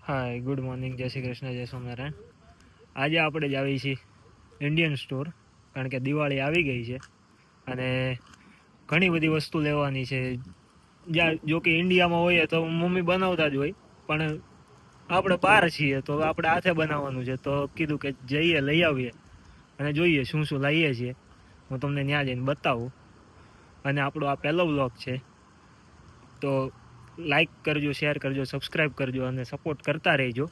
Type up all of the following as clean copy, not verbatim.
હાય, good morning, જય શ્રી કૃષ્ણ, જય સ્વામિનારાયણ. આજે આપણે જ આવી છીએ ઇન્ડિયન સ્ટોર, કારણ કે દિવાળી આવી ગઈ છે અને ઘણી બધી વસ્તુ લેવાની છે. જ્યાં જો કે ઇન્ડિયામાં હોઈએ તો મમ્મી બનાવતા જ હોય, પણ આપણે બહાર છીએ તો આપણે હાથે બનાવવાનું છે. તો કીધું કે જઈએ, લઈ આવીએ અને જોઈએ શું શું લાવીએ છીએ. હું તમને ત્યાં જઈને બતાવું. અને આપણો આ પહેલો વ્લોગ છે, તો લાઈક કરજો, શેર કરજો, સબસ્ક્રાઈબ કરજો અને સપોર્ટ કરતા રહેજો,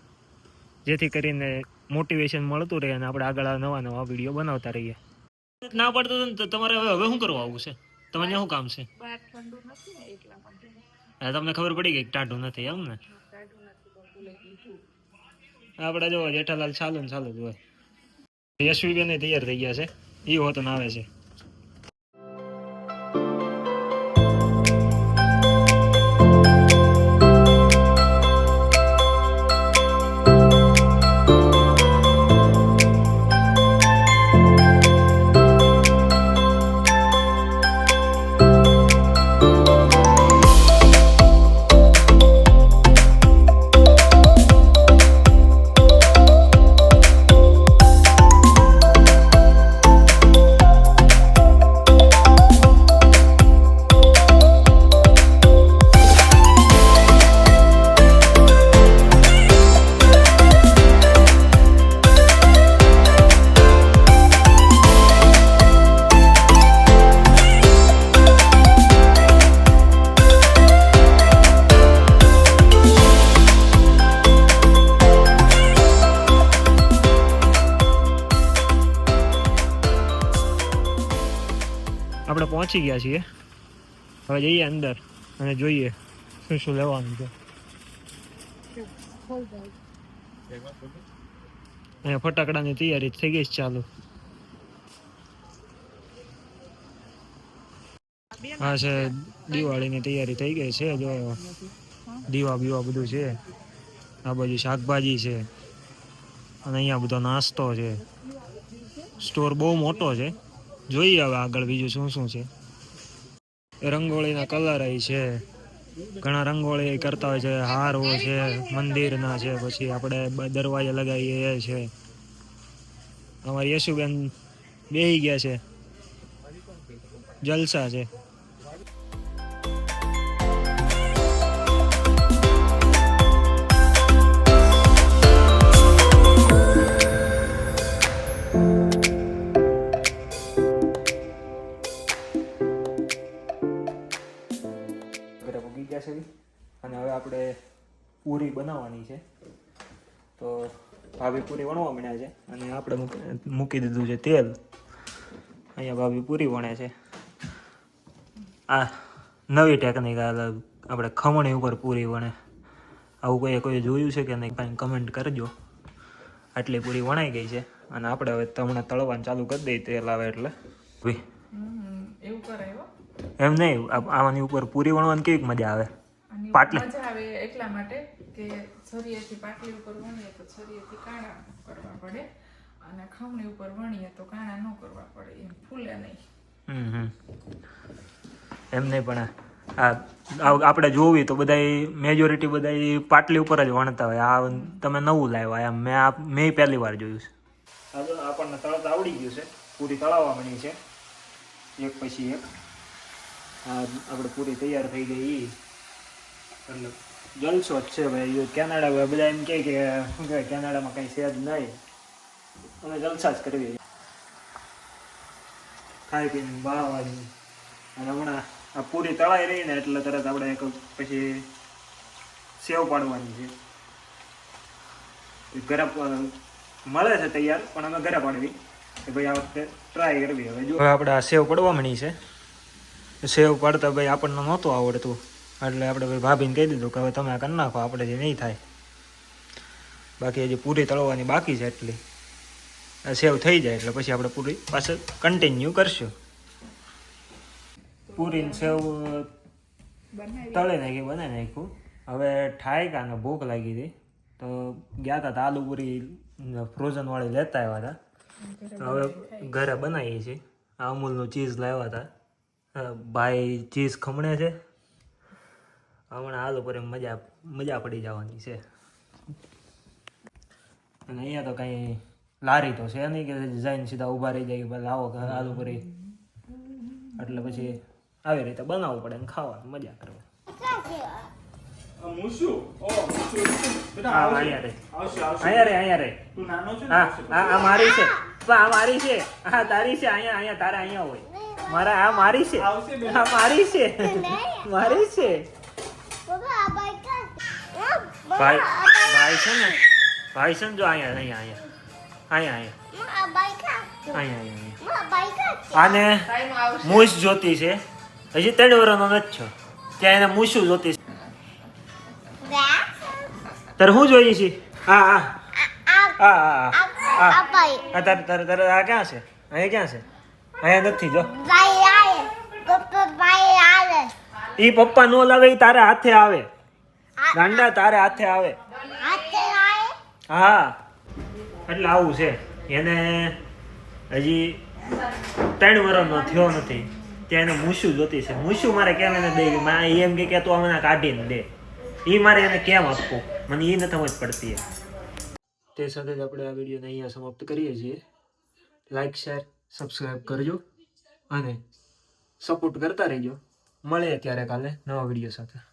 જેથી કરીને મોટિવેશન મળતું રહે અને આપણે આગળ નવા નવા વિડીયો બનાવતા રહીએ. ના પડતો ને તો તમારે હવે શું કરવા આવું છે? તમને શું કામ છે? તમને ખબર પડી ગઈ ટાઢું નથી એમ ને? આપણે જો જેઠાલાલ ચાલુ ને ચાલુ જ હોય. યશવી બેન તૈયાર થઈ ગયા છે, એ હોત ને આવે છે. આપણે પહોંચી ગયા છીએ, હવે જઈએ અંદર અને જોઈએ શું શું લેવાનું છે. અહીંયા ફટાકડાની તૈયારી થઈ ગઈ છે ચાલુ. હા છે, દિવાળીની તૈયારી થઈ ગઈ છે. જો દીવા બીવા બધું છે. આ બાજુ શાકભાજી છે અને અહીંયા બધો નાસ્તો છે. સ્ટોર બહુ મોટો છે. જોઈએ હવે આગળ બીજું શું શું છે. રંગોળીના કલર છે, ઘણા રંગોળી કરતા હોય છે. હારો છે, મંદિરના છે, પછી આપણે દરવાજે લગાવીએ એ છે. અમારી યશુબેન બેહી ગયા છે, જલસા છે. અને હવે આપણે પૂરી બનાવવાની છે, તો ભાભી પૂરી વણવા માંડ્યા છે અને આપણે મૂકી દીધું છે તેલ. અહીંયા ભાભી પૂરી વણે છે. આ નવી ટેકનિક, આપણે ખમણી ઉપર પૂરી વણે. આવું કોઈ જોયું છે કે નહીં? કાંઈ કમેન્ટ કરજો. આટલી પૂરી વણાઈ ગઈ છે અને આપણે હવે હમણાં તળવાનું ચાલુ કરી દઈએ, તેલ આવે એટલે. એવું કરાય એમ નહીં, આની ઉપર પૂરી વણવાની કેવી મજા આવે? પાટલી મજા આવે એટલા માટે કે છરીએથી પાટલી ઉપર વણીએ તો છરીએથી કાણા કરવા પડે અને ખમણી ઉપર વણીએ તો કાણા ન કરવા પડે, એમ ફૂલે નહીં. એમ નહીં, પણ આપણે જોવી તો બધા મેજોરિટી બધા પાટલી ઉપર જ વણતા હોય. આ તમે નવું લાવ્યા, એમ મેં પહેલી વાર જોયું છે. આપણને તળતા આવડી ગયું છે, પૂરી તળાવવા મળી છે એક પછી એક. આપણે પૂરી તૈયાર થઈ ગઈ એટલે જલસો જ છે ભાઈ. કેનેડા બધા એમ કહે કે શું કહેવાય, કેનેડામાં કંઈ છે જ નહીં અને જલસા જ કરવી, ખાઈ પીને બહાવાની. અને હમણાં આ પૂરી તળાઈ રહી ને એટલે તરત આપણે પછી સેવ પાડવાની છે. ઘરે મળે છે તૈયાર, પણ અમે ઘરે પાડવી કે ભાઈ આ વખતે ટ્રાય કરવી. હવે જો આપણે આ સેવ પડવા મળી છે. સેવ પાડતા ભાઈ આપણને નહોતું આવડતું, એટલે આપણે ભાઈ ભાભીને કહી દીધું કે હવે તમે કરી નાખો, આપણે જે નહીં થાય. બાકી હજી પૂરી તળવાની બાકી છે, એટલી સેવ થઈ જાય એટલે પછી આપણે પૂરી પાછળ કન્ટિન્યુ કરશું. પૂરી સેવ તળે નાખી, બનાવી નાખ્યું. હવે ઠાઈ કાને ભૂખ લાગી હતી તો ગયા હતા આલુ પૂરી ફ્રોઝન વાળી લેતા આવ્યા હતા. તો હવે ઘરે બનાવીએ છીએ. અમૂલનું ચીઝ લાવ્યા હતા, ભાઈ ચીઝ ખમણે છે. હમણાં આલુ પૂરી મજા પડી જવાની છે. અને અહીંયા તો કઈ લારી તો છે નહીં કે જઈને સીધા ઊભા રહી જાય કે લાવો આલુ પૂરી, એટલે પછી આવી રીતે બનાવવું પડે ને ખાવાનું મજા કરવા. અહીંયા રે આ મારી છે, આ મારી છે, હા તારી છે, અહીંયા તારા અહીંયા હોય, મારા આ મારી છે, આ મારી છે, મારી છે. ભાઈ ભાઈ છે ને, ભાઈ છે ને, જો અહીંયા આને મૂછ જોતી છે, હજી 3 વર્ષનો નથી છો ત્યાં એને મૂછું જોતી છે. તારે શું જોઈએ છે? હા તારે આ ક્યાં છે? અહીંયા ક્યાં છે? અહીંયા નથી જો. ઈ પપ્પા નો લાવે, ઈ તારે હાથે આવે, ગાંડા તારે હાથે આવે. હા એટલે આવું છે. એને હજી 3 વર્ષનો થયો નથી ત્યાં એને મૂછું જોતી છે. મૂછું મારે કેમ એને દે? એમ કે તું મને કાઢીને દે. એ મારે એને કેમ આપવું, મને એ નથી સમજ પડતી. તે સાથે જ આપણે આ વિડીયોને અહીંયા સમાપ્ત કરીએ છીએ. લાઈક, શેર, સબસ્ક્રાઈબ કરજો અને સપોર્ટ કરતા રહેજો. મળીએ ત્યારે કાલે નવા વિડીયો સાથે.